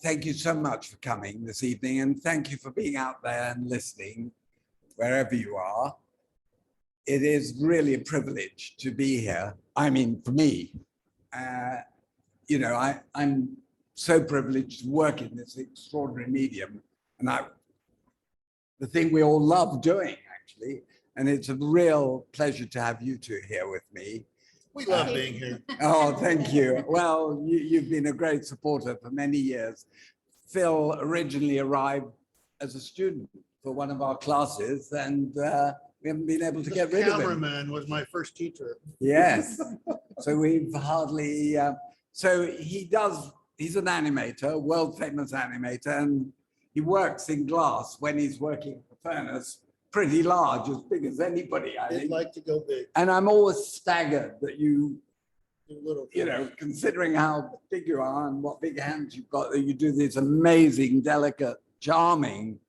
thank you so much for coming this evening, and thank you for being out there and listening wherever you are. It is really a privilege to be here. I mean, for me, you know, I'm so privileged to work in this extraordinary medium, and the thing we all love doing, actually, and it's a real pleasure to have you two here with me. We love being here. Oh, thank you. Well, you've been a great supporter for many years. Phil originally arrived as a student for one of our classes, and we haven't been able to get rid of him. Cameraman was my first teacher. Yes. So we've hardly, so he's an animator, world famous animator, and he works in glass when he's working at the furnace, pretty large, as big as anybody, I I'd think. like to go big. And I'm always staggered that you Little know, considering how big you are and what big hands you've got, that you do these amazing, delicate, charming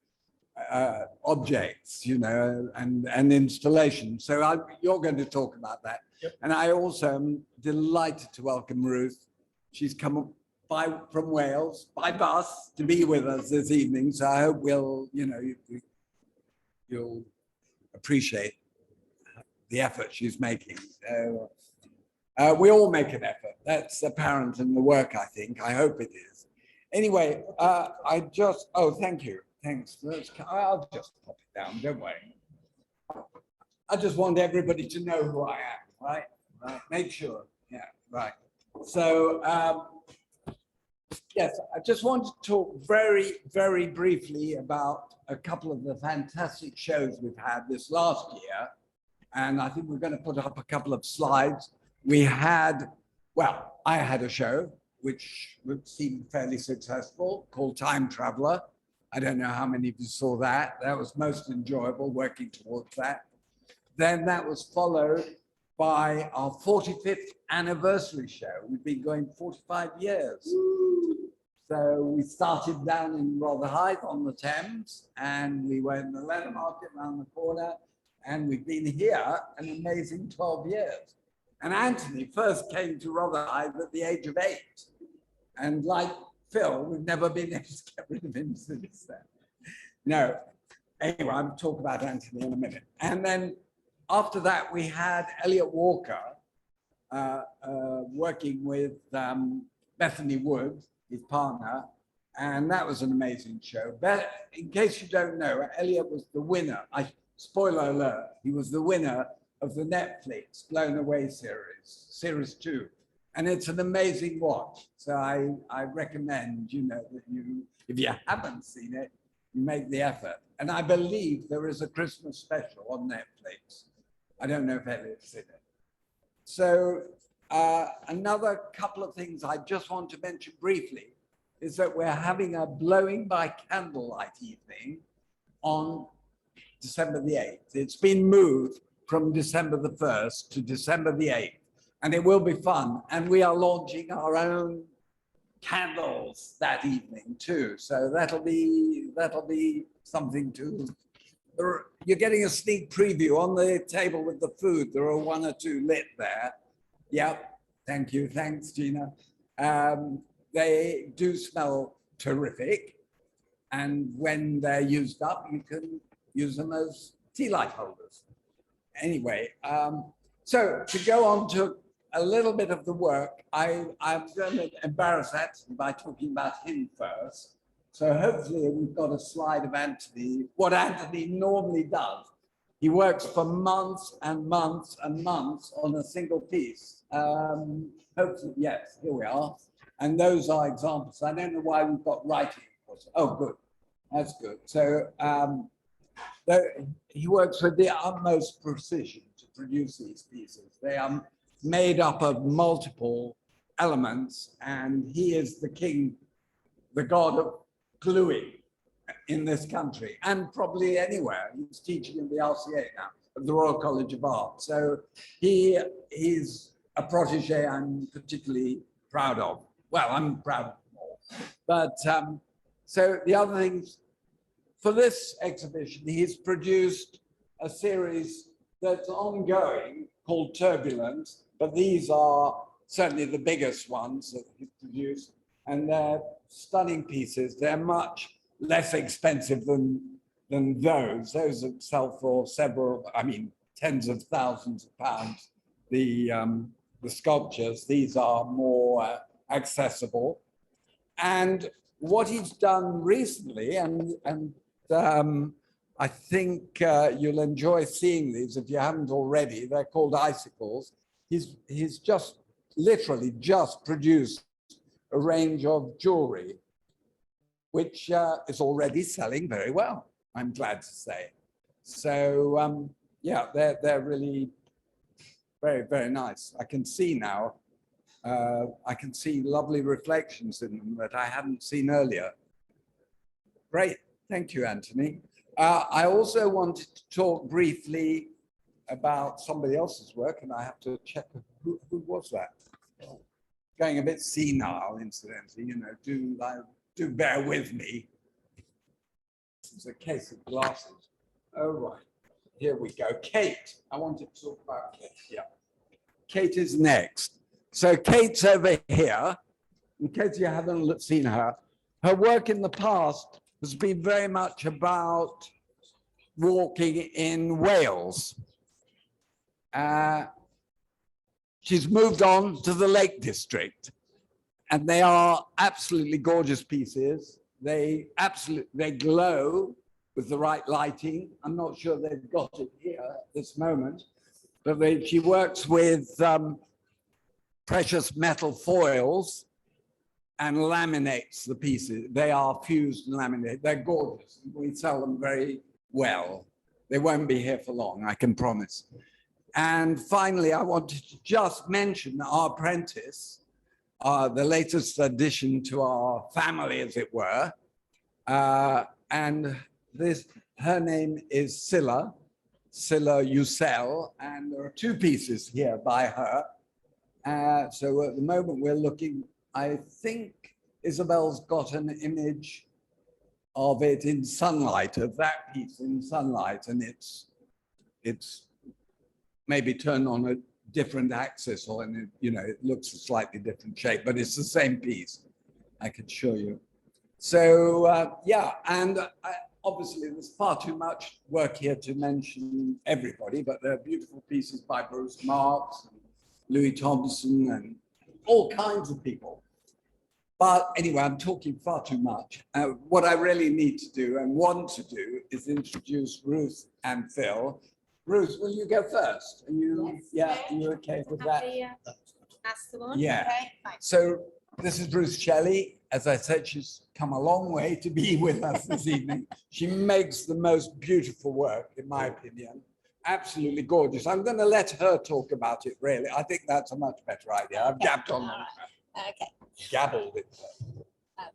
objects, you know, and installations. So you're going to talk about that. Yep. And I also am delighted to welcome Ruth. She's come from Wales by bus to be with us this evening. So I hope we'll, you know, you'll appreciate the effort she's making. We all make an effort. That's apparent in the work, I think. I hope it is. Anyway, thank you. Thanks. I'll just pop it down, don't worry. I just want everybody to know who I am, right? Right. Make sure. Yeah, right. So, yes, I just want to talk very, very briefly about a couple of the fantastic shows we've had this last year. And I think we're going to put up a couple of slides. We had, well, I had a show which seemed fairly successful called Time Traveler. I don't know how many of you saw that. That was most enjoyable, working towards that. Then that was followed by our 45th anniversary show. We've been going 45 years. So we started down in Rotherhithe on the Thames, and we were in the Leather Market around the corner, and we've been here an amazing 12 years. And Anthony first came to Rotherhithe at the age of 8. And like Phil, we've never been able to get rid of him since then. No, anyway, I'll talk about Anthony in a minute. And then after that, we had Elliot Walker working with Bethany Wood, his partner, and that was an amazing show. But in case you don't know, Elliot was the winner. Spoiler alert, he was the winner of the Netflix Blown Away series 2. And it's an amazing watch. So I recommend, you know, that you, if you haven't seen it, you make the effort. And I believe there is a Christmas special on Netflix. I don't know if Elliot's in it. So another couple of things I just want to mention briefly is that we're having a blowing by candlelight evening on December the 8th. It's been moved from December the 1st to December the 8th, and it will be fun. And we are launching our own candles that evening too. So that'll be something to, you're getting a sneak preview on the table with the food. There are 1 or 2 lit there. Yep, thank you, thanks Gina. They do smell terrific. And when they're used up, you can use them as tea light holders. Anyway, so to go on to a little bit of the work, I'm going to embarrass Anthony by talking about him first. So hopefully we've got a slide of Anthony, what Anthony normally does. He works for months and months and months on a single piece. Hopefully, yes, here we are. And those are examples. I don't know why we've got writing. Oh, good. That's good. So he works with the utmost precision to produce these pieces. They are made up of multiple elements, and he is the king, the god of gluing in this country, and probably anywhere. He's teaching in the RCA now, at the Royal College of Art. So he's a protege I'm particularly proud of. Well, I'm proud of them all. But so the other things, for this exhibition, he's produced a series that's ongoing called Turbulence, but these are certainly the biggest ones that he's produced, and they're stunning pieces. They're much less expensive than those. Those that sell for several, I mean, tens of thousands of pounds. The sculptures, these are more accessible. And what he's done recently, and I think you'll enjoy seeing these if you haven't already. They're called icicles. He's just literally just produced a range of jewelry, which is already selling very well, I'm glad to say. So yeah, they're really very, very nice. I can see now, I can see lovely reflections in them that I hadn't seen earlier. Great, thank you, Anthony. I also wanted to talk briefly about somebody else's work, and I have to check who was that. Going a bit senile, incidentally, you know, do bear with me. This is a case of glasses. Oh, right. Here we go. Kate. I wanted to talk about Kate. Yeah. Kate is next. So Kate's over here. In case you haven't seen her, her work in the past has been very much about walking in Wales. She's moved on to the Lake District, and they are absolutely gorgeous pieces. They glow with the right lighting. I'm not sure they've got it here at this moment, but she works with precious metal foils and laminates the pieces. They are fused and laminated. They're gorgeous. We sell them very well. They won't be here for long, I can promise. And finally, I wanted to just mention our apprentice, the latest addition to our family, as it were. And her name is Scylla Ussel, and there are two pieces here by her. So at the moment we're looking, I think Isabel's got an image of it in sunlight, of that piece in sunlight, and it's maybe turned on a different axis, or you know, it looks a slightly different shape, but it's the same piece, I can show you. So yeah, and obviously there's far too much work here to mention everybody, but there are beautiful pieces by Bruce Marks, and Louis Thompson, and all kinds of people. But anyway, I'm talking far too much. What I really need to do and want to do is introduce Ruth and Phil. Ruth, will you go first? Are you, yes, yeah, are you okay with that? That's the one. Yeah. Okay, fine. So this is Ruth Shelley. As I said, she's come a long way to be with us this evening. She makes the most beautiful work, in my opinion. Absolutely gorgeous. I'm going to let her talk about it, really. I think that's a much better idea. I've gabbed on. Okay. Gabbled it.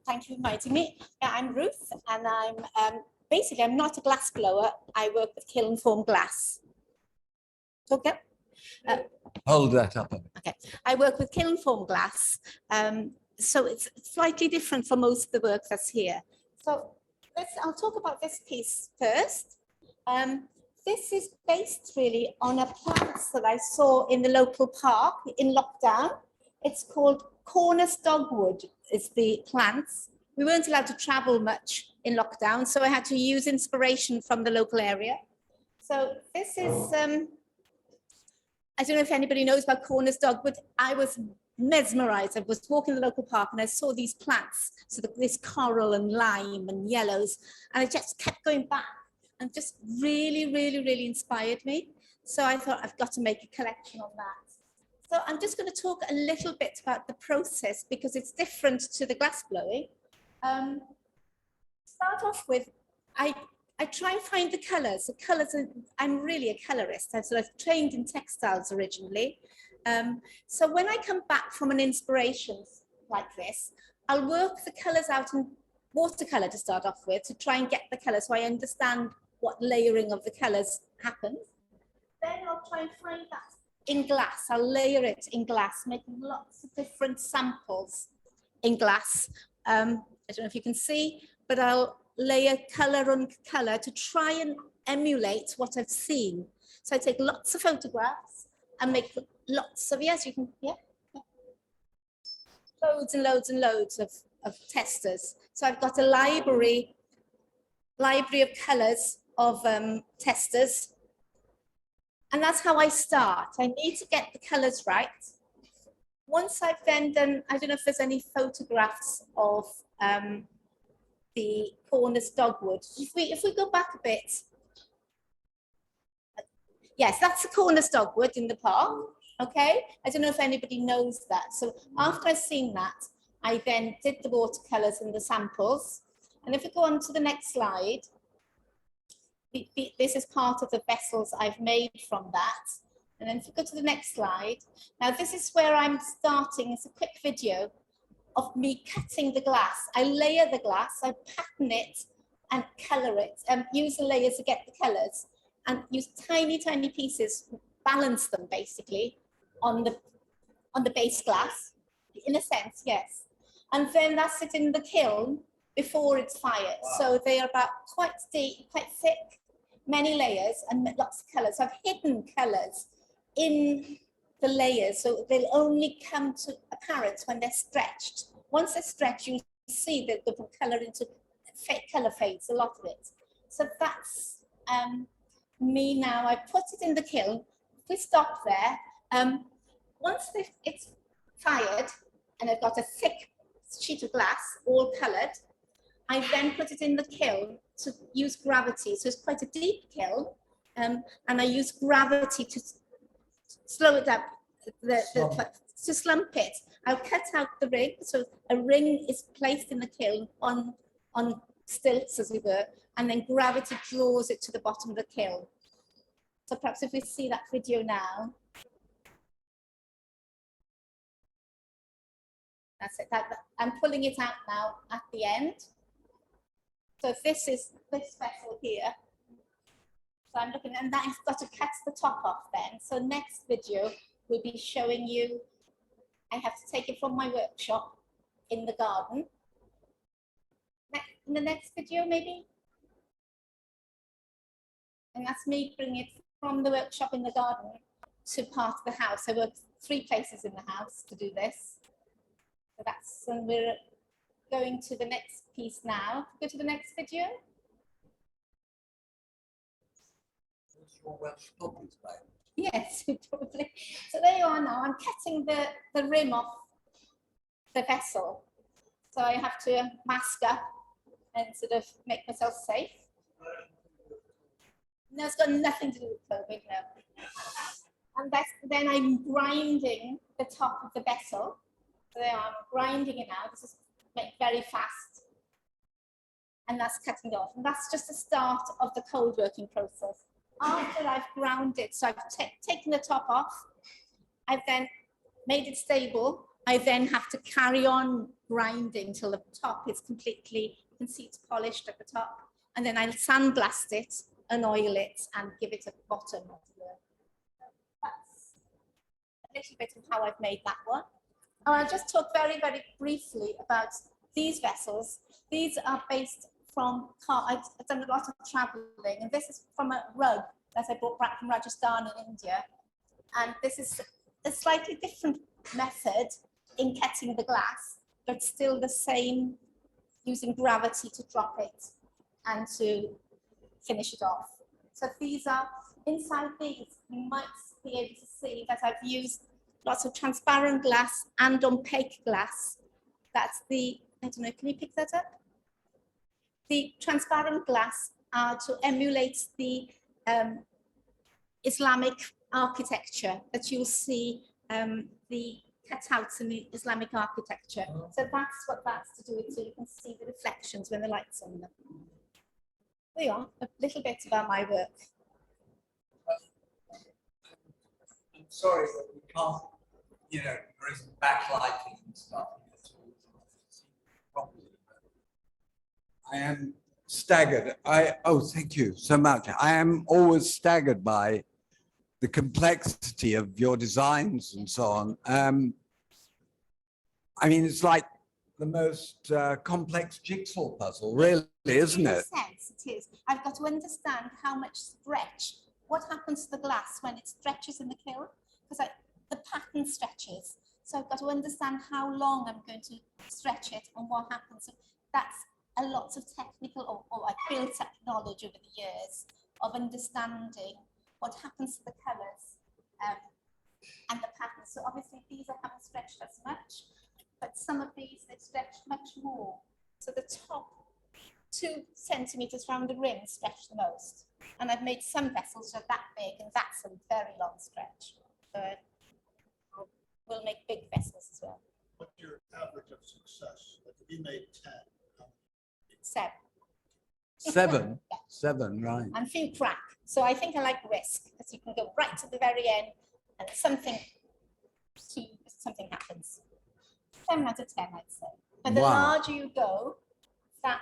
Thank you for inviting me. Yeah, I'm Ruth, and I'm basically, I'm not a glass blower. I work with kiln form glass. Okay. Hold that up. Okay. I work with kiln form glass. So it's slightly different from most of the work that's here. So I'll talk about this piece first. This is based really on a plant that I saw in the local park in lockdown. It's called Cornish Dogwood is the plants. We weren't allowed to travel much in lockdown, so I had to use inspiration from the local area. So this is, I don't know if anybody knows about Cornish Dogwood. I was mesmerized. I was walking the local park and I saw these plants, so this coral and lime and yellows, and I just kept going back and just really, really, really inspired me. So I thought I've got to make a collection on that. So I'm just going to talk a little bit about the process because it's different to the glass blowing. Start off with, I try and find the colors. The colors, I'm really a colorist. I've trained in textiles originally. So when I come back from an inspiration like this, I'll work the colors out in watercolor to start off with to try and get the colors so I understand what layering of the colors happens. Then I'll try and find that in glass. I'll layer it in glass, making lots of different samples in glass. I don't know if you can see, but I'll layer color on color to try and emulate what I've seen. So I take lots of photographs and make lots of, yes, you can, yeah. Loads and loads and loads of of testers. So I've got a library of colours of testers. And that's how I start. I need to get the colours right. Once I've then done, I don't know if there's any photographs of the Cornish Dogwood. If we go back a bit. Yes, that's the Cornish Dogwood in the park. Okay, I don't know if anybody knows that. So after I've seen that, I then did the watercolours and the samples. And if we go on to the next slide, this is part of the vessels I've made from that. And then if we go to the next slide, now this is where I'm starting. It's a quick video of me cutting the glass. I layer the glass, I pattern it and colour it, and use the layers to get the colours, and use tiny, tiny pieces, balance them basically on the base glass, in a sense, yes. And then that's it in the kiln before it's fired. Wow. So they are about quite deep, quite thick, many layers and lots of colours. So I've hidden colours in the layers, so they'll only come to apparent when they're stretched. Once they're stretched, you see that the colour into colour fades, a lot of it. So that's me now. I put it in the kiln. If we stop there, once it's fired and I've got a thick sheet of glass, all coloured, I then put it in the kiln to use gravity. So it's quite a deep kiln, and I use gravity to slow it up, to slump it. I'll cut out the ring, so a ring is placed in the kiln on stilts, as it were, and then gravity draws it to the bottom of the kiln. So perhaps if we see that video now. That's it. I'm pulling it out now at the end. So this is this vessel here. So I'm looking, and I've got to cut the top off then. So next video will be showing you, I have to take it from my workshop in the garden. In the next video maybe? And that's me bringing it from the workshop in the garden to part of the house. I work 3 places in the house to do this. So that's, and we're going to the next piece now. Go to the next video. Yes, probably. So there you are now. I'm cutting the rim off the vessel. So I have to mask up and sort of make myself safe. No, it's got nothing to do with COVID, no. And then I'm grinding the top of the vessel. So there I'm grinding it now. This is very fast. And that's cutting it off. And that's just the start of the cold working process. After I've ground it, so I've taken the top off, I've then made it stable. I then have to carry on grinding till the top is completely, you can see it's polished at the top. And then I'll sandblast it and oil it and give it a bottom. That's a little bit of how I've made that one. And I'll just talk very, very briefly about these vessels. These are based from, I've done a lot of traveling, and this is from a rug that I brought back from Rajasthan in India. And this is a slightly different method in cutting the glass, but still the same, using gravity to drop it and to finish it off. So these are, inside these, you might be able to see that I've used lots of transparent glass and opaque glass. That's the, I don't know, can you pick that up? The transparent glass are to emulate the Islamic architecture that you'll see, the cutouts in the Islamic architecture. So that's what that's to do with, so you can see the reflections when the light's on them. There you are, a little bit about my work. I'm sorry that we can't, you know, there isn't backlighting and stuff. I am staggered. Oh, thank you so much. I am always staggered by the complexity of your designs and so on. I mean, it's like the most complex jigsaw puzzle, really, isn't it? In a sense, it is. I've got to understand how much stretch, what happens to the glass when it stretches in the kiln, because the pattern stretches. So I've got to understand how long I'm going to stretch it and what happens. So that's a lot of technical, or I've built up knowledge over the years of understanding what happens to the colours and the patterns. So obviously these I haven't stretched as much, but some of these they've stretched much more. So the top 2 centimetres around the rim stretch the most. And I've made some vessels that are that big, and that's a very long stretch. But we'll make big vessels as well. What's your average of success? Like if you made 10. 7. 7, Yeah. 7, right. And few crack. So I think I like risk, because you can go right to the very end and something happens. 7 out of 10, I'd say. But the Wow. larger you go, that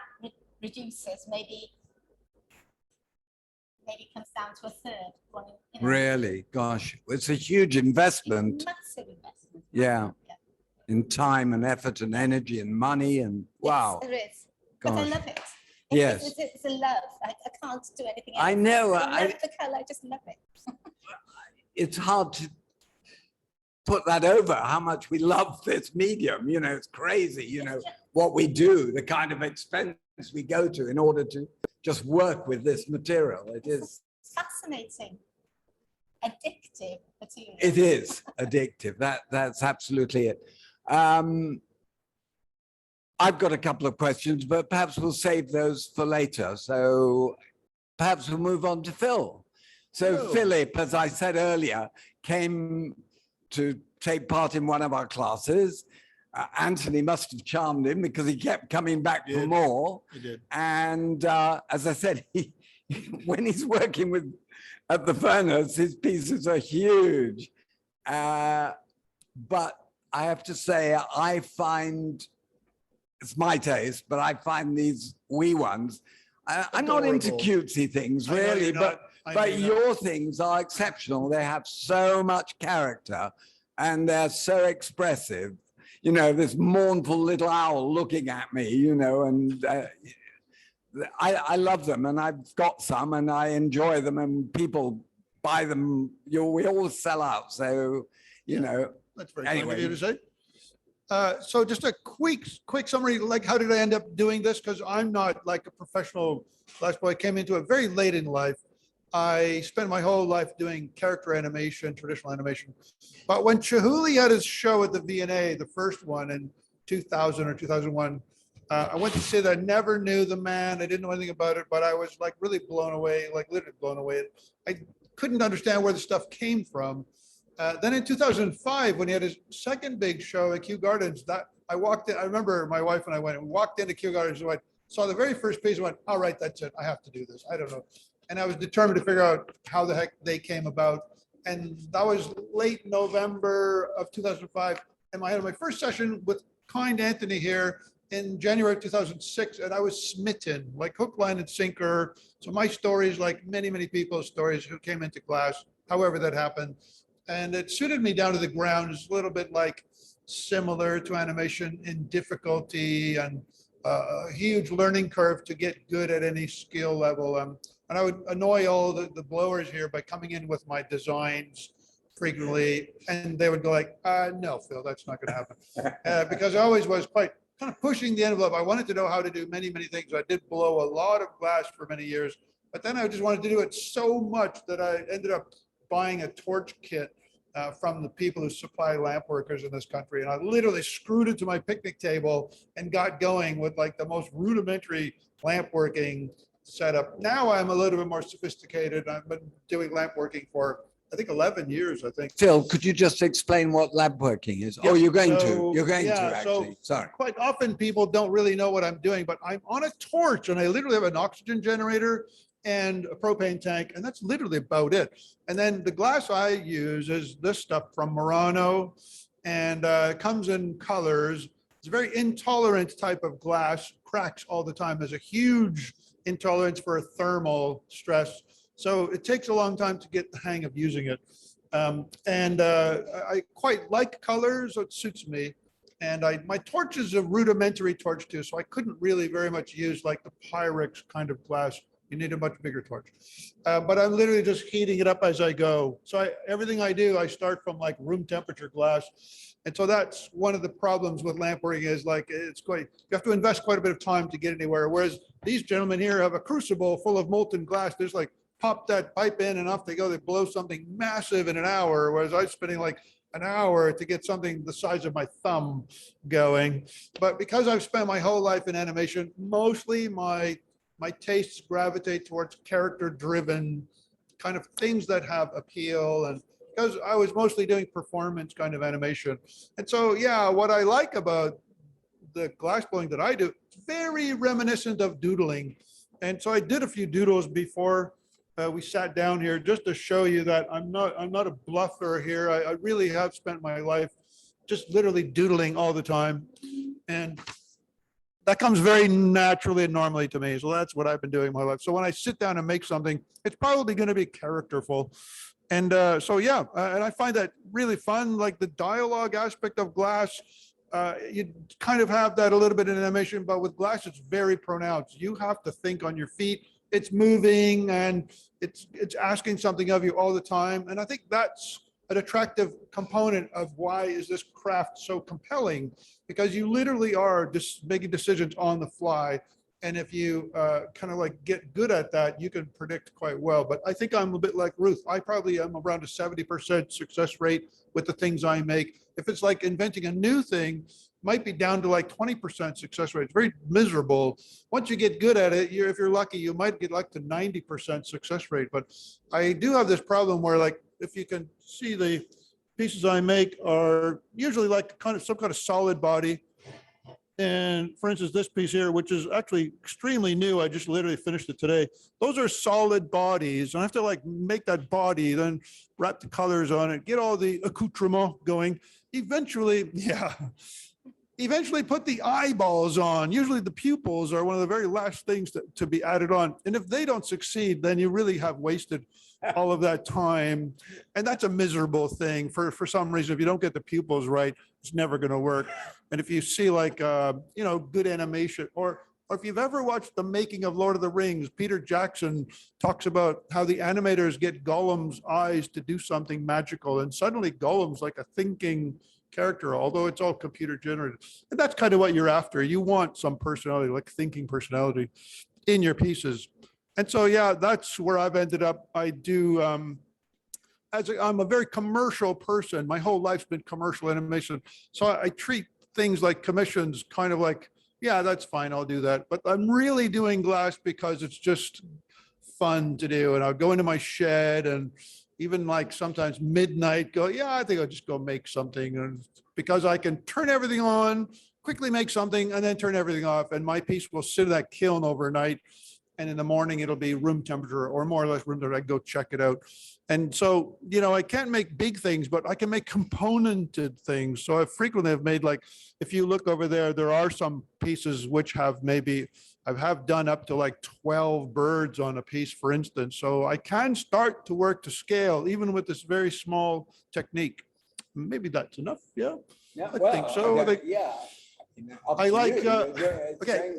reduces, maybe comes down to a third. You know. Really? Gosh, it's a huge investment. Massive investment. Yeah. Yeah. In time and effort and energy and money and wow. Yes, there is. But I Gosh. love it. Yes. It's a love. I can't do anything else. I know. I love the colour. I just love it. It's hard to put that over how much we love this medium. You know, it's crazy, you know, what we do, the kind of expense we go to in order to just work with this material. It is Fascinating. Addictive material. It is addictive. That's absolutely it. I've got a couple of questions, but perhaps we'll save those for later. So perhaps we'll move on to Phil. So Hello. Philip, as I said earlier, came to take part in one of our classes. Anthony must have charmed him because he kept coming back for Did. more. You did. And as I said, when he's working with at the furnace, his pieces are huge. But I have to say, I find, it's my taste, but I find these wee ones, I'm not into Adorable. cutesy things I know really, you're not. I know but you're not. your things are exceptional. They have so much character and they're so expressive. You know, this mournful little owl looking at me, you know, and I love them, and I've got some and I enjoy them, and people buy them. We all sell out. So, you know, That's very kind of Anyway. you to say. So just a quick summary, like how did I end up doing this? Because I'm not like a professional glass boy. I came into it very late in life. I spent my whole life doing character animation, traditional animation. But when Chihuly had his show at the V&A, the first one in 2000 or 2001, I went to see that. I never knew the man. I didn't know anything about it, but I was like really blown away, like literally blown away. I couldn't understand where the stuff came from. Then in 2005, when he had his second big show at Kew Gardens, I walked in, I remember my wife and I went and walked into Kew Gardens and saw the very first piece and went, all right, that's it. I have to do this. I don't know. And I was determined to figure out how the heck they came about. And that was late November of 2005. And I had my first session with kind Anthony here in January of 2006. And I was smitten, like hook, line, and sinker. So my stories, like many, many people's stories who came into glass, however that happened. And it suited me down to the ground. It's a little bit like similar to animation in difficulty and a huge learning curve to get good at any skill level. And I would annoy all the blowers here by coming in with my designs frequently. And they would go like, no, Phil, that's not going to happen. Because I always was quite kind of pushing the envelope. I wanted to know how to do many, many things. I did blow a lot of glass for many years, but then I just wanted to do it so much that I ended up buying a torch kit from the people who supply lamp workers in this country. And I literally screwed it to my picnic table and got going with like the most rudimentary lamp working setup. Now I'm a little bit more sophisticated. I've been doing lamp working for, I think, 11 years, I think. Phil, could you just explain what lab working is? Oh, Yes, you're going to. so, You're going yeah, to so- actually. Sorry. Quite often people don't really know what I'm doing, but I'm on a torch and I literally have an oxygen generator and a propane tank, and that's literally about it. And then the glass I use is this stuff from Murano, and it comes in colors. It's a very intolerant type of glass, cracks all the time. There's a huge intolerance for thermal stress. So it takes a long time to get the hang of using it. I quite like colors, so it suits me. And my torch is a rudimentary torch too, so I couldn't really very much use like the Pyrex kind of glass You need a much bigger torch. But I'm literally just heating it up as I go. So everything I do, I start from like room temperature glass. And so that's one of the problems with lamp working is like, you have to invest quite a bit of time to get anywhere. Whereas these gentlemen here have a crucible full of molten glass. There's like, pop that pipe in and off they go. They blow something massive in an hour. Whereas I'm spending like an hour to get something the size of my thumb going. But because I've spent my whole life in animation, mostly my tastes gravitate towards character-driven kind of things that have appeal, and because I was mostly doing performance kind of animation. And so, yeah, what I like about the glass blowing that I do, very reminiscent of doodling. And so I did a few doodles before we sat down here, just to show you that I'm not a bluffer here. I really have spent my life just literally doodling all the time. And that comes very naturally and normally to me. So that's what I've been doing my life. So when I sit down and make something, it's probably going to be characterful. And so, yeah, and I find that really fun, like the dialogue aspect of glass. You kind of have that a little bit in animation, but with glass, it's very pronounced. You have to think on your feet. It's moving and it's asking something of you all the time. And I think that's an attractive component of why is this craft so compelling, because you literally are just making decisions on the fly. And if you kind of like get good at that, you can predict quite well. But I think I'm a bit like Ruth. I probably am around a 70% success rate with the things I make. If it's like inventing a new thing, might be down to like 20% success rate. It's very miserable. Once you get good at it, if you're lucky, you might get like to 90% success rate. But I do have this problem where, like, if you can see, the pieces I make are usually like kind of some kind of solid body. And for instance, this piece here, which is actually extremely new, I just literally finished it today. Those are solid bodies. I have to like make that body, then wrap the colors on it, get all the accoutrement going. Eventually, yeah. Eventually put the eyeballs on. Usually the pupils are one of the very last things to be added on. And if they don't succeed, then you really have wasted all of that time. And that's a miserable thing for some reason. If you don't get the pupils right, it's never going to work. And if you see like, good animation, or if you've ever watched the making of Lord of the Rings, Peter Jackson talks about how the animators get Gollum's eyes to do something magical. And suddenly Gollum's like a thinking character, although it's all computer generated. And that's kind of what you're after. You want some personality, like thinking personality in your pieces. And so, yeah, that's where I've ended up. I do, I'm a very commercial person. My whole life's been commercial animation. So I treat things like commissions kind of like, yeah, that's fine, I'll do that. But I'm really doing glass because it's just fun to do. And I'll go into my shed and even like sometimes midnight go, yeah, I think I'll just go make something. And because I can turn everything on, quickly make something, and then turn everything off. And my piece will sit in that kiln overnight. And in the morning, it'll be room temperature or more or less room temperature. I go check it out. And so, I can't make big things, but I can make componented things. So I frequently have made, like, if you look over there, there are some pieces which have I have done up to like 12 birds on a piece, for instance. So I can start to work to scale, even with this very small technique. Maybe that's enough. Yeah, I think so. Yeah. I like, It's okay, going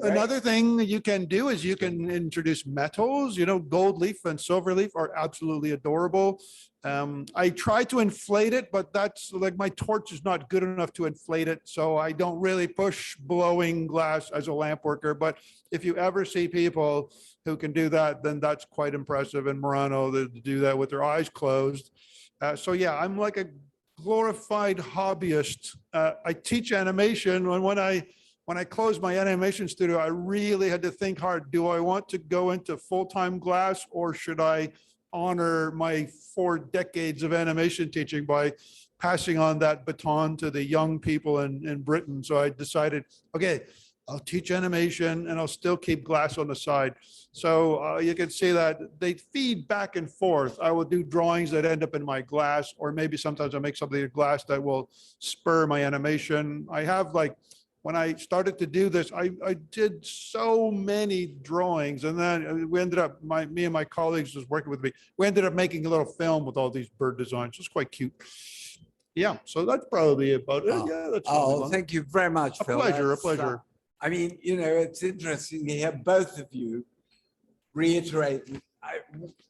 great. another thing you can do is you can introduce metals, gold leaf and silver leaf are absolutely adorable. I try to inflate it, but that's like my torch is not good enough to inflate it. So I don't really push blowing glass as a lamp worker. But if you ever see people who can do that, then that's quite impressive. And Murano, they do that with their eyes closed. So yeah, I'm like a glorified hobbyist. I teach animation, and when I closed my animation studio, I really had to think hard. Do I want to go into full-time glass, or should I honor my 4 decades of animation teaching by passing on that baton to the young people in Britain? So I decided, okay, I'll teach animation and I'll still keep glass on the side. So you can see that they feed back and forth. I will do drawings that end up in my glass, or maybe sometimes I make something in glass that will spur my animation. I have, like, when I started to do this, I did so many drawings, and then we ended up, me and my colleagues was working with me, we ended up making a little film with all these bird designs. It's quite cute. Yeah, so that's probably about it. Yeah, that's Thank you very much, Phil. a pleasure. I mean, it's interesting to hear both of you reiterate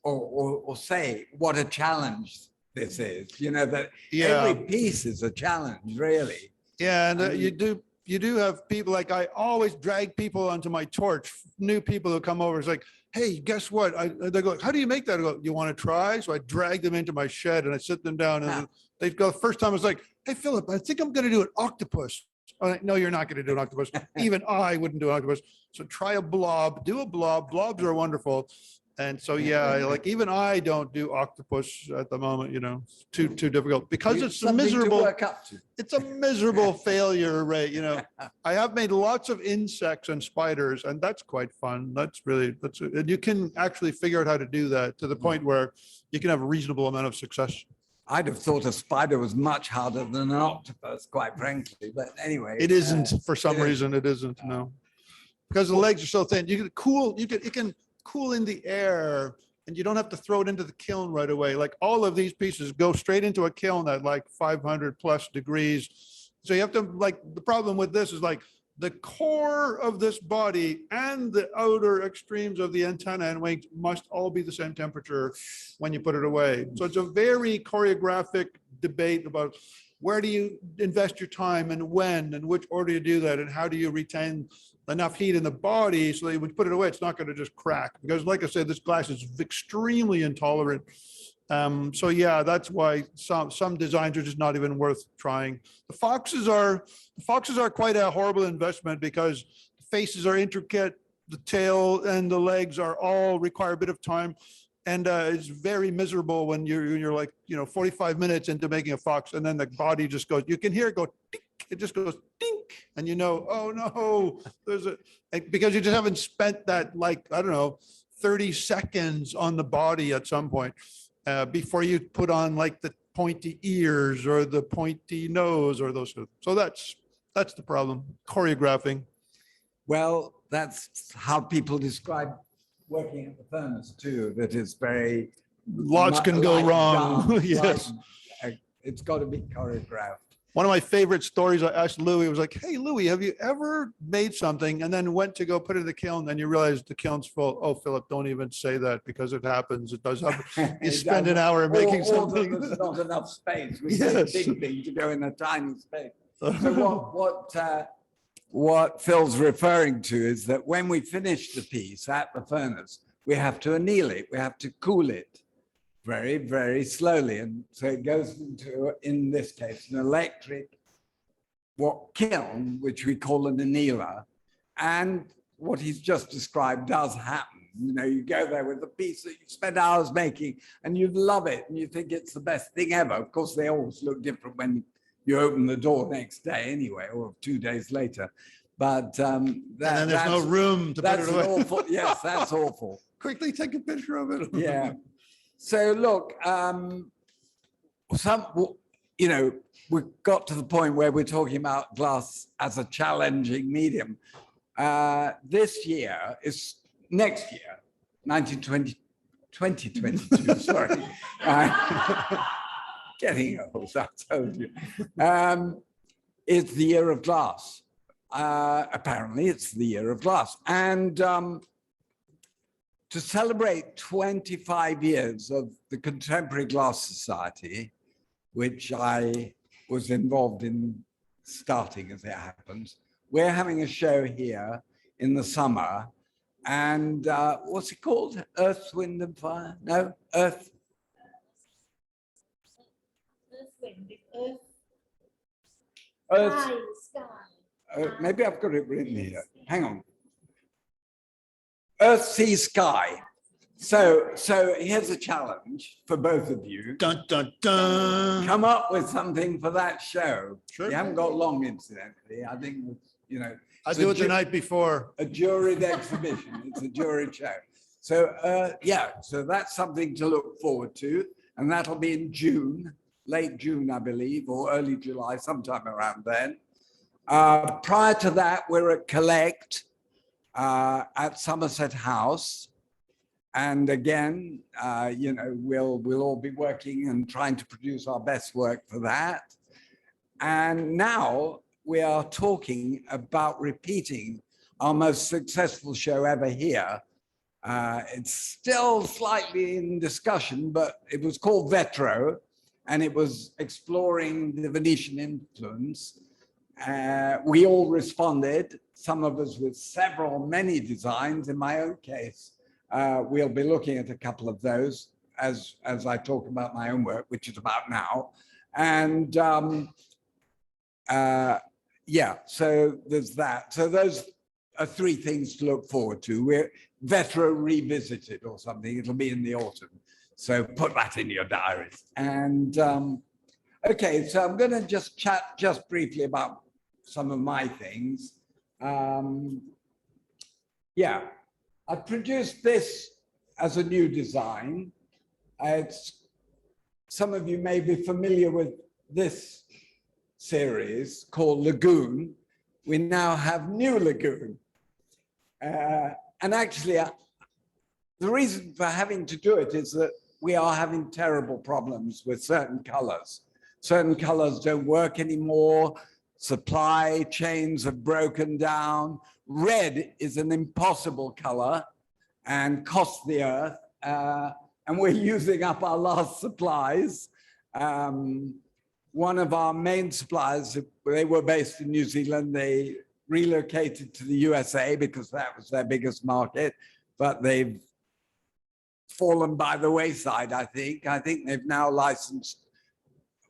or say what a challenge this is. You know, that every piece is a challenge, really. Yeah, and you do have people, like I always drag people onto my torch, new people who come over. It's like, hey, guess what? They go, how do you make that? I go, you want to try? So I drag them into my shed and I sit them down and they go, first time I was like, hey, Philip, I think I'm going to do an octopus. I'm like, no, you're not going to do an octopus. Even I wouldn't do an octopus. So try a blob, do a blob. Blobs are wonderful. And so, yeah, like even I don't do octopus at the moment, you know, too difficult because it's a miserable, it's a miserable failure rate. You know, I have made lots of insects and spiders, and that's quite fun. And you can actually figure out how to do that to the point where you can have a reasonable amount of success. I'd have thought a spider was much harder than an octopus, quite frankly. But anyway, it isn't for some reason. It isn't, no, because the legs are so thin. You can cool. It can cool in the air, and you don't have to throw it into the kiln right away. Like all of these pieces go straight into a kiln at like 500 plus degrees. So you have to, like, the problem with this is like the core of this body and the outer extremes of the antenna and wings must all be the same temperature when you put it away. So it's a very choreographic debate about where do you invest your time and when and which order you do that and how do you retain enough heat in the body so that when you put it away, it's not going to just crack. Because like I said, this glass is extremely intolerant. So yeah, that's why some designs are just not even worth trying. The foxes are quite a horrible investment because the faces are intricate, the tail and the legs are all require a bit of time. And it's very miserable when you're like, 45 minutes into making a fox, and then the body just goes, you can hear it go, dink, it just goes, dink, and oh no, because you just haven't spent that, like, I don't know, 30 seconds on the body at some point before you put on like the pointy ears or the pointy nose or those. So that's the problem, choreographing. Well, that's how people describe working at the furnace too, that is very lots can go wrong. Yes, it's got to be choreographed. One of my favorite stories, I asked Louis, was like, hey Louis, have you ever made something and then went to go put it in the kiln and you realize the kiln's full? Oh, Philip, don't even say that because it happens. It does happen. You spend an hour making something. There's not enough space. We need a big thing to go in a tiny space. So what Phil's referring to is that when we finish the piece at the furnace, we have to anneal it. We have to cool it very, very slowly. And so it goes into, in this case, an electric kiln, which we call an annealer. And what he's just described does happen. You go there with a piece that you spend hours making and you love it and you think it's the best thing ever. Of course, they always look different when you open the door next day anyway, or 2 days later. But and then there's no room to put it away. Awful, yes, that's awful. Quickly take a picture of it. Yeah. So look, we've got to the point where we're talking about glass as a challenging medium. This year is next year, 2022, sorry. Getting old, I told you. It's the year of glass. Apparently, it's the year of glass. And to celebrate 25 years of the Contemporary Glass Society, which I was involved in starting as it happens, we're having a show here in the summer. And what's it called? Earth, Wind and Fire? No, Earth. Earth. Sky. Maybe I've got it written here. Hang on. Earth, Sea, Sky. So here's a challenge for both of you. Dun, dun, dun. Come up with something for that show. Sure. You haven't got long, incidentally. I think, I do it the night before. A juried exhibition. It's a juried show. So so that's something to look forward to. And that'll be in June, late June, I believe, or early July, sometime around then. Prior to that, we're at Collect at Somerset House. And again, we'll all be working and trying to produce our best work for that. And now we are talking about repeating our most successful show ever here It's still slightly in discussion, but it was called Vetro, and it was exploring the Venetian influence. We all responded, some of us with many designs. In my own case, we'll be looking at a couple of those as I talk about my own work, which is about now. And yeah, so there's that. So those are three things to look forward to. We're Vetro Revisited or something. It'll be in the autumn. So put that in your diaries. And okay, so I'm going to just chat just briefly about some of my things. Yeah, I produced this as a new design. Some of you may be familiar with this series called Lagoon. We now have New Lagoon. And actually, the reason for having to do it is that we are having terrible problems with certain colors. Certain colors don't work anymore. Supply chains have broken down. Red is an impossible color and costs the earth. And we're using up our last supplies. One of our main suppliers, they were based in New Zealand. They relocated to the USA because that was their biggest market, but they've fallen by the wayside, I think. I think they've now licensed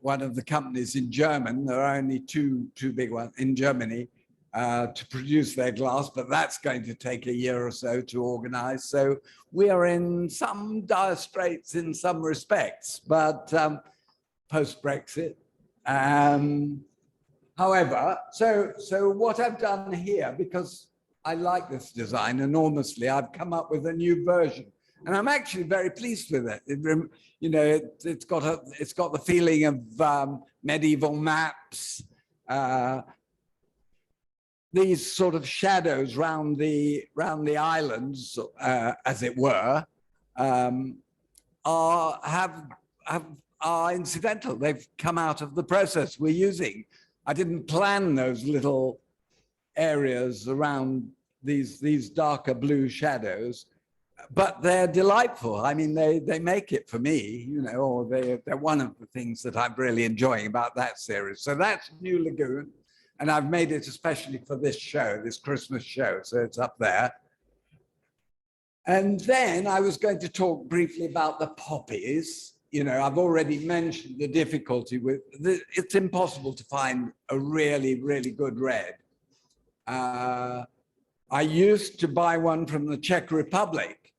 one of the companies in German. There are only two big ones in Germany to produce their glass, but that's going to take a year or so to organize. So we are in some dire straits in some respects, but post-Brexit. However, so what I've done here, because I like this design enormously, I've come up with a new version. And I'm actually very pleased with it. You know, it's got the feeling of medieval maps. These sort of shadows round the islands, as it were, are incidental. They've come out of the process we're using. I didn't plan those little areas around these darker blue shadows, but they're delightful. I mean, they make it for me, you know, or they're one of the things that I'm really enjoying about that series. So that's New Lagoon, and I've made it especially for this show, this Christmas show, so it's up there. And then I was going to talk briefly about the poppies. You know, I've already mentioned the difficulty with, it's impossible to find a really, really good red. I used to buy one from the Czech Republic,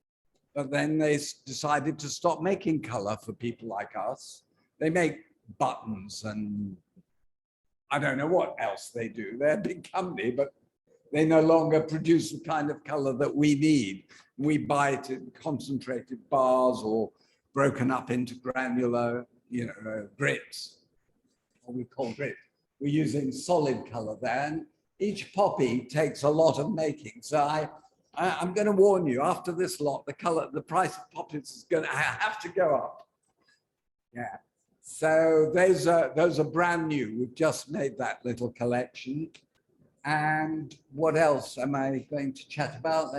but then they decided to stop making color for people like us. They make buttons and I don't know what else they do. They're a big company, but they no longer produce the kind of color that we need. We buy it in concentrated bars or broken up into granular, you know, grits, what we call grit. We're using solid color there, and each poppy takes a lot of making. So I'm going to warn you, after this lot, the price of poppies is going to have to go up. Yeah. So those are brand new. We've just made that little collection. And what else am I going to chat about?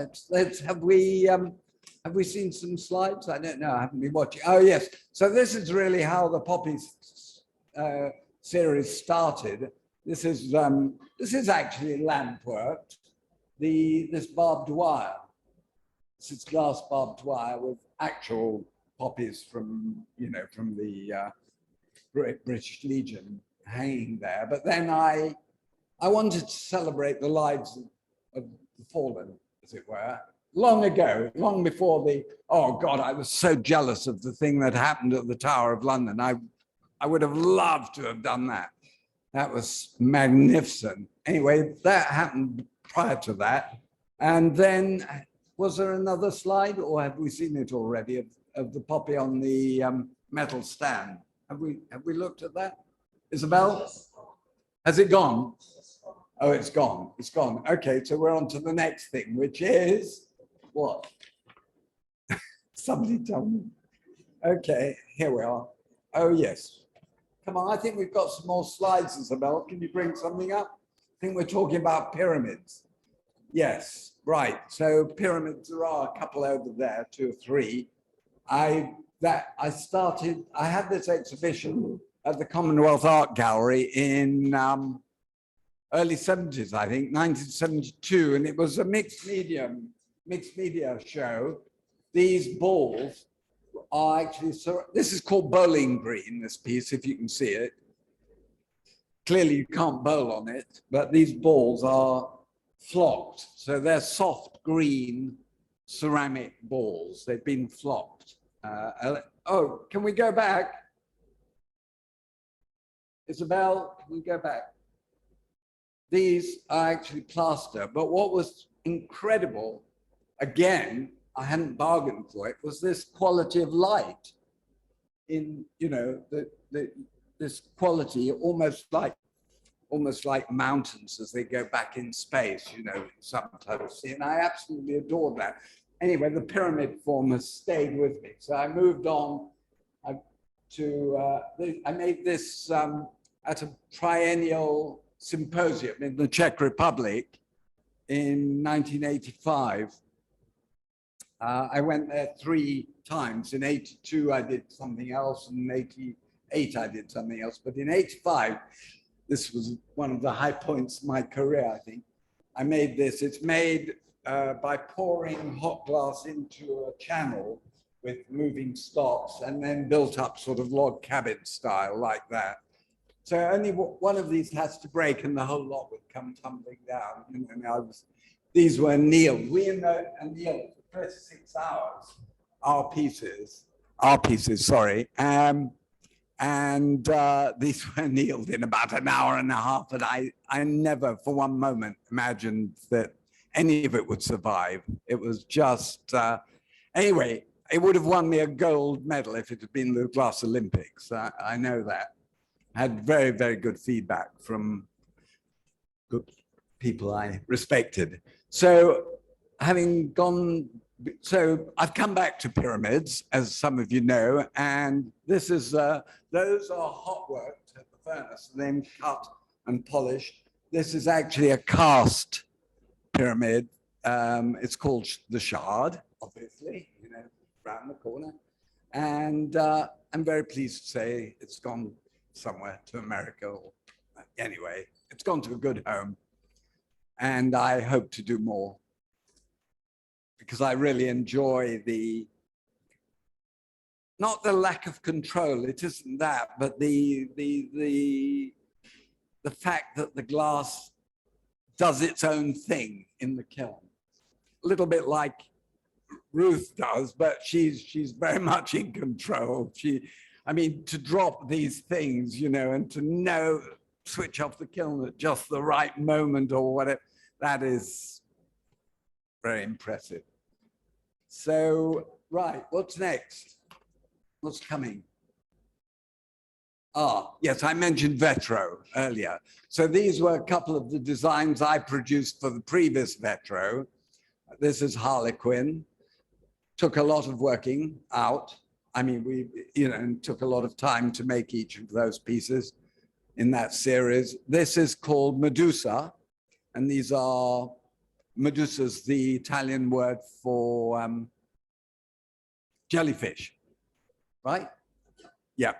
Have we seen some slides? I don't know. I haven't been watching. Oh yes. So this is really how the poppies series started. This is actually lamp worked. This barbed wire. This is glass barbed wire with actual poppies from the British Legion hanging there. But then I wanted to celebrate the lives of the fallen, as it were, long ago, long before oh God, I was so jealous of the thing that happened at the Tower of London. I would have loved to have done that. That was magnificent. Anyway, that happened prior to that. And then, was there another slide, or have we seen it already of the poppy on the metal stand? Have we looked at that? Isabel? Has it gone? Oh, it's gone. It's gone. Okay, so we're on to the next thing, which is what? Somebody tell me. Okay, here we are. Oh, yes. Come on, I think we've got some more slides, Isabel. Can you bring something up? I think we're talking about pyramids. Yes, Right, so pyramids, there are a couple over there, 2 or 3. I had this exhibition at the Commonwealth Art Gallery in early 70s, I think, 1972, and it was a mixed media show. These balls are actually, so this is called Bowling Green, this piece, if you can see it. Clearly you can't bowl on it, but these balls are flocked. So they're soft green ceramic balls. They've been flocked. Oh, can we go back? Isabel, can we go back? These are actually plaster, but what was incredible, again, I hadn't bargained for it, was this quality of light in, you know, this quality almost like mountains as they go back in space, you know, sometimes. And I absolutely adored that. Anyway, the pyramid form has stayed with me. So I moved on I made this at a triennial symposium in the Czech Republic in 1985. I went there 3 times. In 82, I did something else. And in 88, I did something else. But in 85, this was one of the high points of my career, I think. I made this. It's made by pouring hot glass into a channel with moving stocks and then built up sort of log cabin style like that. So only one of these has to break and the whole lot would come tumbling down. And these were annealed. We annealed for 36 hours, our pieces, sorry. These were annealed in about an hour and a half, and I never for one moment imagined that any of it would survive. It was just, anyway, it would have won me a gold medal if it had been the Glass Olympics. I know that. I had very, very good feedback from good people I respected. So having gone, so I've come back to pyramids, as some of you know, and this is, those are hot worked at the furnace, then cut and polished. This is actually a cast pyramid. It's called the Shard, obviously, you know, around the corner. And I'm very pleased to say it's gone somewhere to America. Or, anyway, it's gone to a good home. And I hope to do more, because I really enjoy not the lack of control, it isn't that, but the fact that the glass does its own thing in the kiln. A little bit like Ruth does, but she's very much in control. I mean, to drop these things, you know, and to switch off the kiln at just the right moment or whatever, that is very impressive. So, right, what's next? What's coming? Yes, I mentioned Vetro earlier. So these were a couple of the designs I produced for the previous Vetro. This is Harlequin. Took a lot of working out. I mean, we, you know, took a lot of time to make each of those pieces in that series. This is called Medusa, and these are, Medusa's the Italian word for jellyfish, right? Yeah.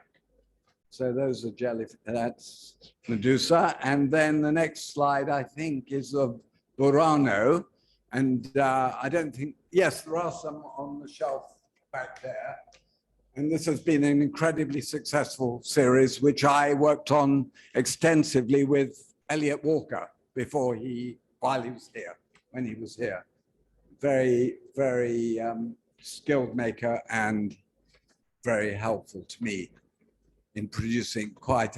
So those are jellyfish, that's Medusa. And then the next slide, I think, is of Burano. And I don't think, yes, there are some on the shelf back there. And this has been an incredibly successful series, which I worked on extensively with Elliot Walker while he was here, when he was here. Very, very skilled maker and very helpful to me in producing quite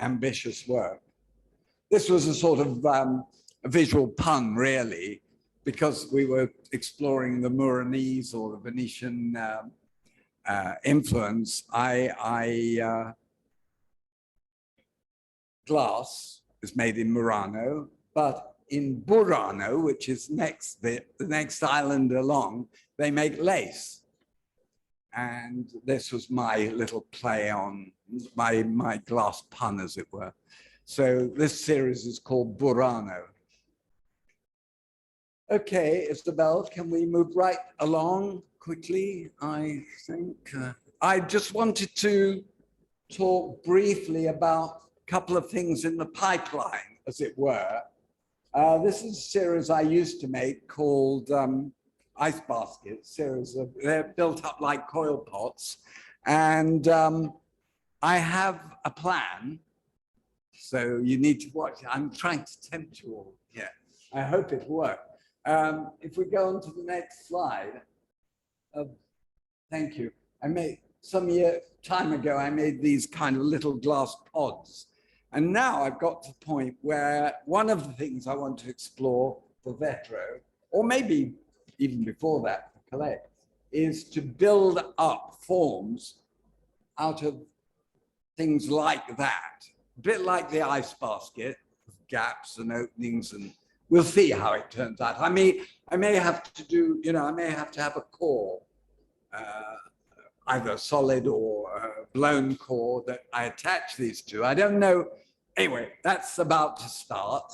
ambitious work. This was a sort of a visual pun, really, because we were exploring the Muranese or the Venetian influence. Glass is made in Murano, but in Burano, which is the next island along, they make lace. And this was my little play on my glass pun, as it were. So this series is called Burano. Okay, Isabel, can we move right along quickly? I think I just wanted to talk briefly about a couple of things in the pipeline, as it were. This is a series I used to make called Ice Baskets, they're built up like coil pots. And I have a plan, so you need to watch. I'm trying to tempt you all here. I hope it works. If we go on to the next slide, thank you. I made time ago, I made these kind of little glass pods. And now I've got to the point where one of the things I want to explore for Vetro, or maybe even before that for Collect, is to build up forms out of things like that. A bit like the ice basket, gaps and openings, and we'll see how it turns out. I may have to do, I may have to have a core, either solid or blown core that I attach these to. I don't know. Anyway, that's about to start.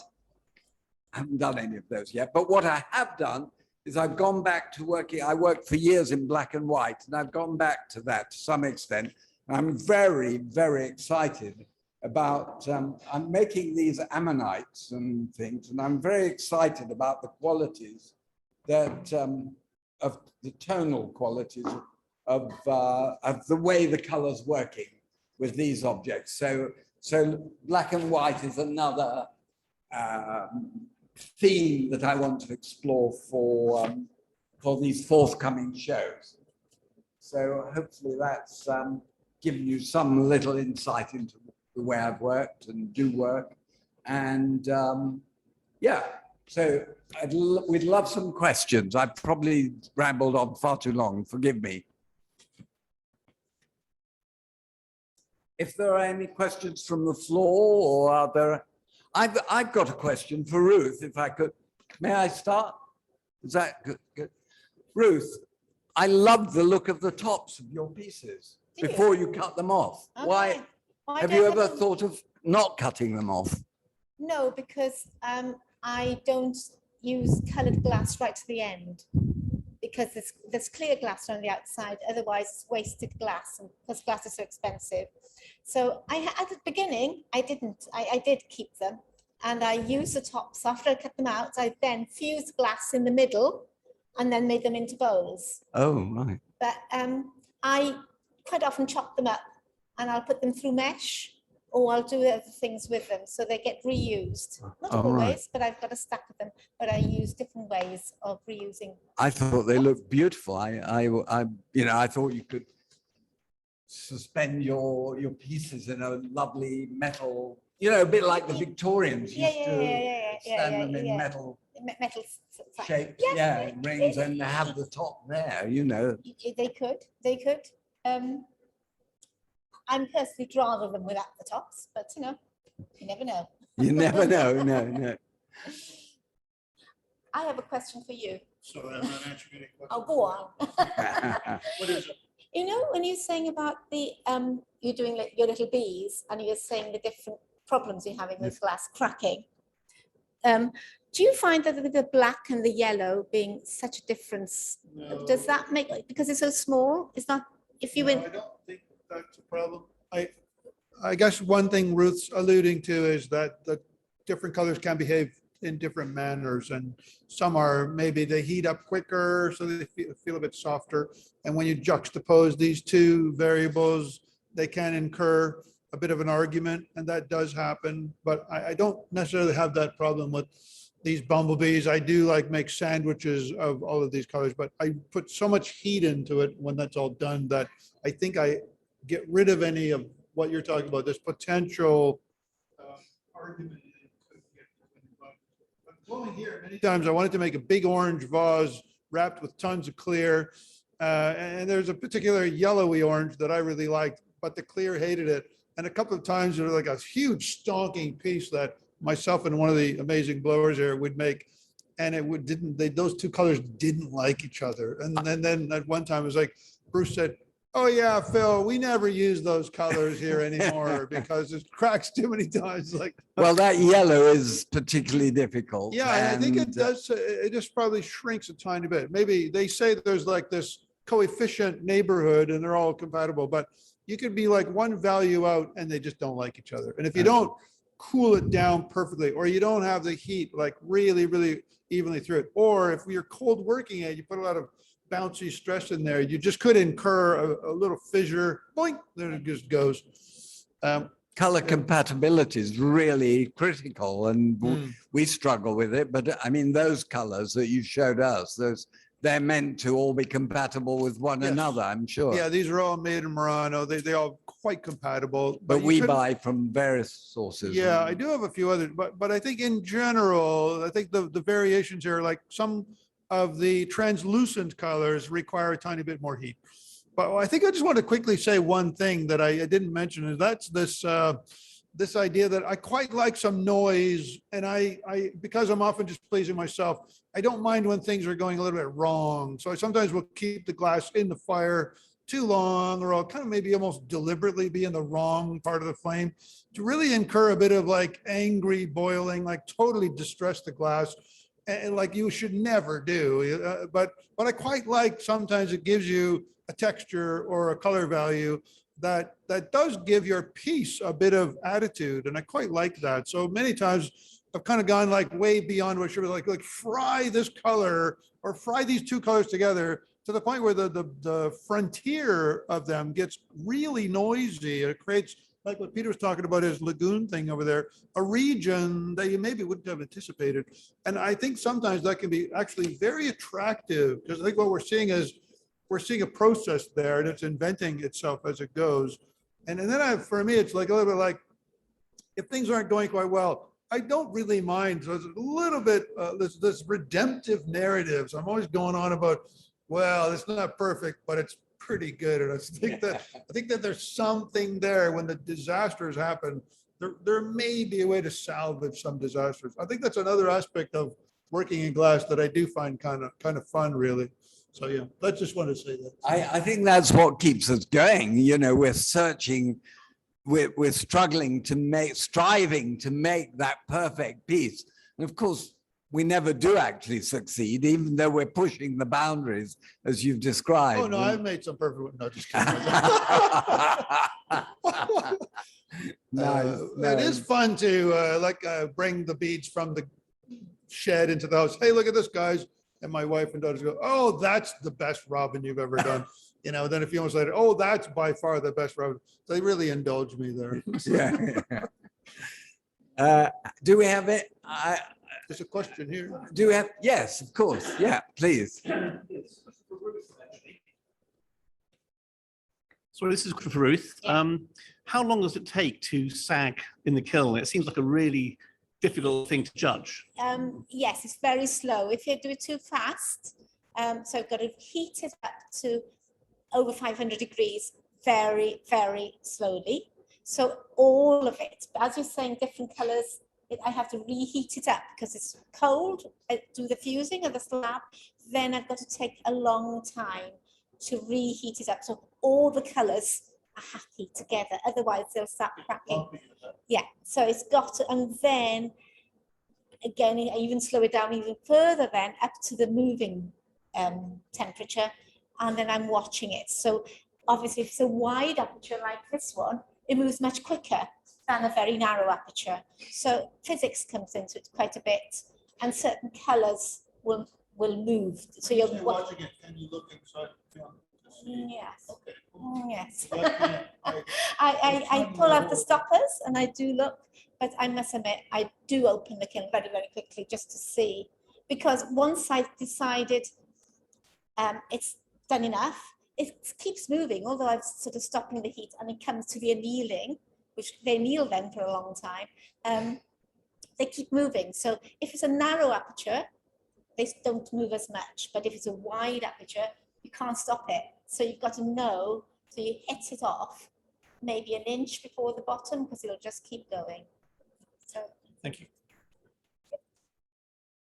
I haven't done any of those yet. But what I have done is I've gone back to working. I worked for years in black and white, and I've gone back to that to some extent. I'm very, very excited about, I'm making these ammonites and things, and I'm very excited about the qualities that, of the tonal qualities of the way the color's working with these objects. So black and white is another theme that I want to explore for these forthcoming shows. So hopefully that's given you some little insight into the way I've worked and do work. And yeah, so we'd love some questions. I've probably rambled on far too long, forgive me. If there are any questions from the floor, or are there, I've got a question for Ruth, if I could. May I start? Is that good? Good. Ruth, I love the look of the tops of your pieces before you cut them off. Okay. Why? Have you ever thought of not cutting them off? No, because I don't use coloured glass right to the end, because there's clear glass on the outside. Otherwise, it's wasted glass, and because glass is so expensive. So at the beginning, I did keep them, and I used the tops. After I cut them out, I then fused glass in the middle, and then made them into bowls. Oh, right. But I quite often chop them up, and I'll put them through mesh, or I'll do other things with them, so they get reused. Not always, right. But I've got a stack of them. But I use different ways of reusing. I thought they looked beautiful. I thought you could suspend your pieces in a lovely metal, a bit like the Victorians used to stand them in metal shapes, rings, and have the top there. They could. I'm personally rather than without the tops, but you never know. You never know, no. I have a question for you. Sorry, I'm not answering any questions. Oh, go on. What is it? When you're saying about the you're doing like your little bees, and you're saying the different problems you're having with glass cracking. Do you find that with the black and the yellow being such a difference, does that make, because it's so small, it's not, if you went. I don't think that's a problem. I guess one thing Ruth's alluding to is that the different colors can behave in different manners, and some are maybe they heat up quicker, so they feel a bit softer. And when you juxtapose these two variables, they can incur a bit of an argument, and that does happen. But I don't necessarily have that problem with these bumblebees. I do make sandwiches of all of these colors, but I put so much heat into it when that's all done that I think I get rid of any of what you're talking about, this potential argument. Here many times I wanted to make a big orange vase wrapped with tons of clear, and there's a particular yellowy orange that I really liked, but the clear hated it. And a couple of times there was like a huge stonking piece that myself and one of the amazing blowers here would make, and those two colors didn't like each other. And then at one time it was like Bruce said, oh yeah, Phil, we never use those colors here anymore because it cracks too many times. Like, Well, that yellow is particularly difficult. yeah, and I think it and, does, it just probably shrinks a tiny bit. Maybe they say that there's like this coefficient neighborhood and they're all compatible, but you could be like one value out and they just don't like each other. And if you don't cool it down perfectly, or you don't have the heat like really, really evenly through it, or if you're cold working it, you put a lot of bouncy stress in there, you just could incur a little fissure, boink, there it just goes. Color Yeah. compatibility is really critical, and Mm. we struggle with it. But I mean, those colors that you showed us, they're meant to all be compatible with one Yes. another, I'm sure. Yeah, these are all made in Murano. They all quite compatible. But you we couldn't- buy from various sources. Yeah, and- I do have a few others, but I think in general, I think the variations here, like some of the translucent colors require a tiny bit more heat. But I think I just want to quickly say one thing that I didn't mention, is that's this idea that I quite like some noise, and because I'm often just pleasing myself, I don't mind when things are going a little bit wrong. So I sometimes will keep the glass in the fire too long, or I'll kind of maybe almost deliberately be in the wrong part of the flame to really incur a bit of like angry boiling, like totally distress the glass, and like you should never do. But I quite like, sometimes it gives you a texture or a color value that does give your piece a bit of attitude, and I quite like that. So many times I've kind of gone like way beyond what should be like fry this color or fry these two colors together to the point where the frontier of them gets really noisy. It creates, like what Peter was talking about, his lagoon thing over there, a region that you maybe wouldn't have anticipated. And I think sometimes that can be actually very attractive, because I think what we're seeing is we're seeing a process there, and it's inventing itself as it goes. And then for me, it's like a little bit like, if things aren't going quite well, I don't really mind. So it's a little bit, this redemptive narratives. I'm always going on about, well, it's not perfect, but it's pretty good. And I think that there's something there when the disasters happen. There may be a way to salvage some disasters. I think that's another aspect of working in glass that I do find kind of fun, really. So yeah, I just want to say that. I think that's what keeps us going. You know, we're searching, we're striving to make that perfect piece. And of course, we never do actually succeed, even though we're pushing the boundaries as you've described. Oh, no, I've made some perfect, no, just kidding. It is fun to bring the beads from the shed into the house. Hey, look at this, guys. And my wife and daughters go, oh, that's the best robin you've ever done. You know, then a few months later, oh, that's by far the best robin. They really indulge me there. Yeah. Do we have it? There's a question here. Do we have? Yes, of course. Yeah, please. So this is for Ruth. How long does it take to sag in the kiln? It seems like a really difficult thing to judge. Yes, it's very slow. If you do it too fast, so I've got to heat it up to over 500 degrees very, very slowly. So all of it, as you're saying, different colors, I have to reheat it up because it's cold. I do the fusing of the slab, then I've got to take a long time to reheat it up. So all the colors are happy together, otherwise they'll start cracking. Yeah, so it's got to, and then again, I even slow it down even further then up to the moving temperature, and then I'm watching it. So obviously if it's a wide aperture like this one, it moves much quicker than a very narrow aperture. So physics comes into it quite a bit, and certain colors will move. So you're watching it. Can you look inside? Yes. Okay. Yes. I I pull out the stoppers and I do look, but I must admit, I do open the kiln very, very quickly just to see, because once I've decided it's done enough, it keeps moving, although I'm sort of stopping the heat, and it comes to the annealing, which they anneal them for a long time. They keep moving. So if it's a narrow aperture, they don't move as much, but if it's a wide aperture, you can't stop it. So you've got to know, so you hit it off maybe an inch before the bottom, because it'll just keep going. So Thank you.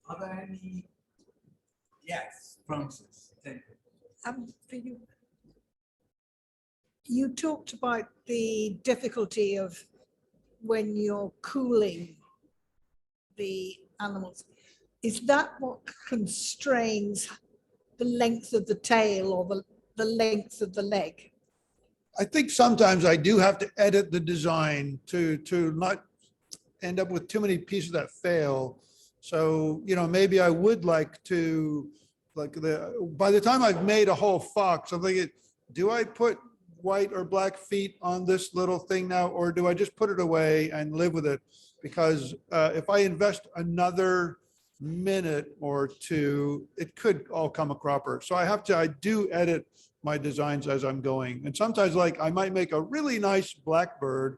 Are there any? Yes, Francis. For you, You talked about the difficulty of when you're cooling the animals. Is that what constrains the length of the tail or the length of the leg? I think sometimes I do have to edit the design to not end up with too many pieces that fail. So, you know, maybe I would like to, by the time I've made a whole fox, I'm thinking, do I put white or black feet on this little thing now, or do I just put it away and live with it? Because if I invest another minute or two, it could all come a cropper. So I do edit my designs as I'm going. And sometimes like I might make a really nice blackbird,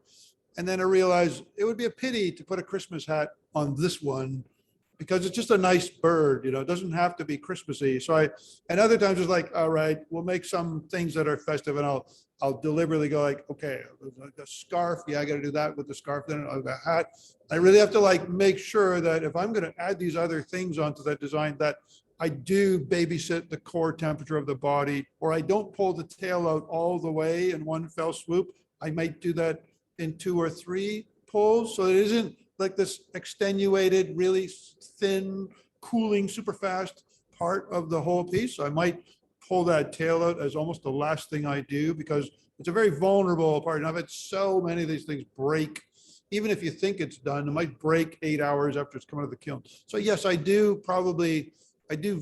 and then I realize it would be a pity to put a Christmas hat on this one because it's just a nice bird, you know, it doesn't have to be Christmassy. So and other times it's like, all right, we'll make some things that are festive, and I'll deliberately go like, okay, like a scarf. Yeah, I got to do that with the scarf. Then I'll have a hat. I really have to like make sure that if I'm going to add these other things onto that design, that I do babysit the core temperature of the body, or I don't pull the tail out all the way in one fell swoop. I might do that in 2 or 3 pulls. So it isn't like this extenuated, really thin, cooling, super fast part of the whole piece. So I might pull that tail out as almost the last thing I do, because it's a very vulnerable part. And I've had so many of these things break. Even if you think it's done, it might break 8 hours after it's come out of the kiln. So yes, I do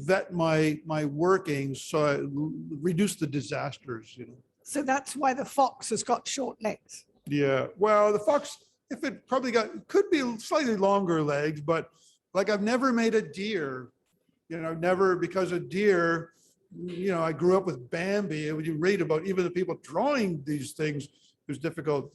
vet my workings so I reduce the disasters, you know. So that's why the fox has got short legs. Yeah, well, the fox, if it could be slightly longer legs, but like I've never made a deer, you know, never, because a deer, you know, I grew up with Bambi, and when you read about even the people drawing these things, it was difficult.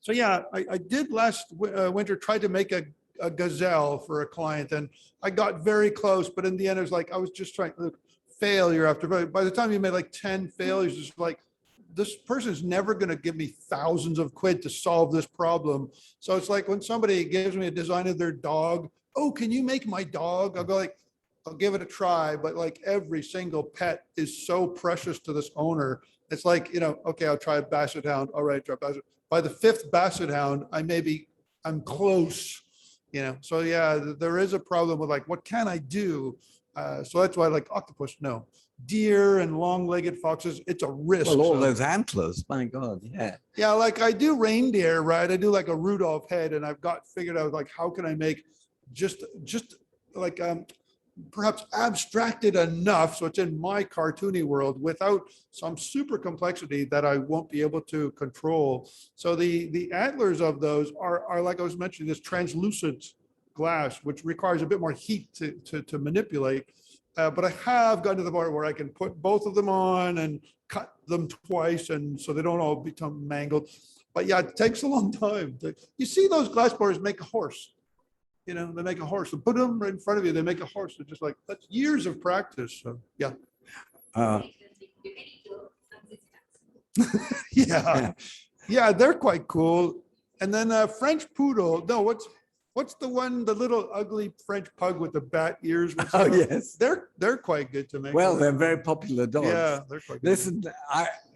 So yeah, I did last winter try to make a gazelle for a client, and I got very close, but in the end, it was like, I was just trying to failure after, by the time you made like 10 failures, it's like, this person's never going to give me thousands of quid to solve this problem. So it's like when somebody gives me a design of their dog, oh, can you make my dog? I'll go like, I'll give it a try. But like every single pet is so precious to this owner. It's like, you know, okay, I'll try a basset hound. All right, try basset. By the 5th basset hound, I'm close, you know? So yeah, there is a problem with like, what can I do? So that's why I like octopus, no. Deer and long-legged foxes, it's a risk. Well, all those antlers, my God, yeah. Yeah, like I do reindeer, right? I do like a Rudolph head, and I've got figured out like, how can I make just like perhaps abstracted enough so it's in my cartoony world without some super complexity that I won't be able to control. So the antlers of those are like I was mentioning, this translucent glass, which requires a bit more heat to manipulate. But I have gotten to the point where I can put both of them on and cut them twice, and so they don't all become mangled. But yeah, it takes a long time. You see those glass blowers make a horse. You know, they make a horse. And put them right in front of you, they make a horse. They're just like, that's years of practice. So yeah. Yeah, they're quite cool. And then French poodle. No, what's the one, the little ugly French pug with the bat ears? Oh, yes. They're quite good to make. Well, they're very popular dogs. Yeah, they're quite good. Listen,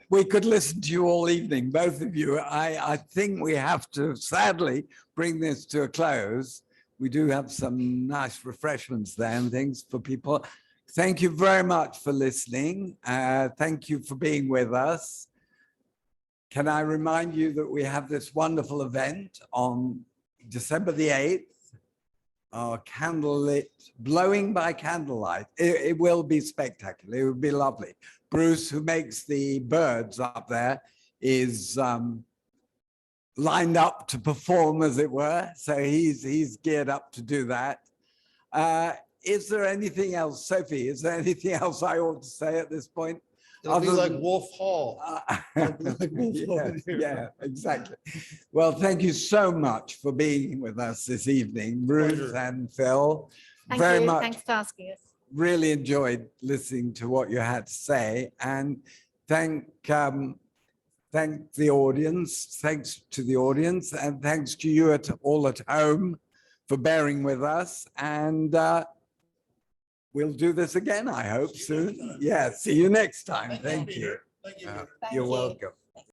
we could listen to you all evening, both of you. I think we have to sadly bring this to a close. We do have some nice refreshments there and things for people. Thank you very much for listening. Thank you for being with us. Can I remind you that we have this wonderful event on December the 8th, our candlelit, blowing by candlelight. It will be spectacular. It will be lovely. Bruce, who makes the birds up there, is lined up to perform, as it were. So he's geared up to do that. Is there anything else, Sophie? Is there anything else I ought to say at this point? It'll be like Wolf Hall. Yeah, exactly. Well, thank you so much for being with us this evening, Ruth Pleasure. and Phil. Thank Very you. much. Thanks for asking us. Really enjoyed listening to what you had to say, and thank the audience. Thanks to the audience, and thanks to you all at home for bearing with us. And we'll do this again, I hope, soon. Yeah, see you next time. Thank you. Thank you. You're welcome.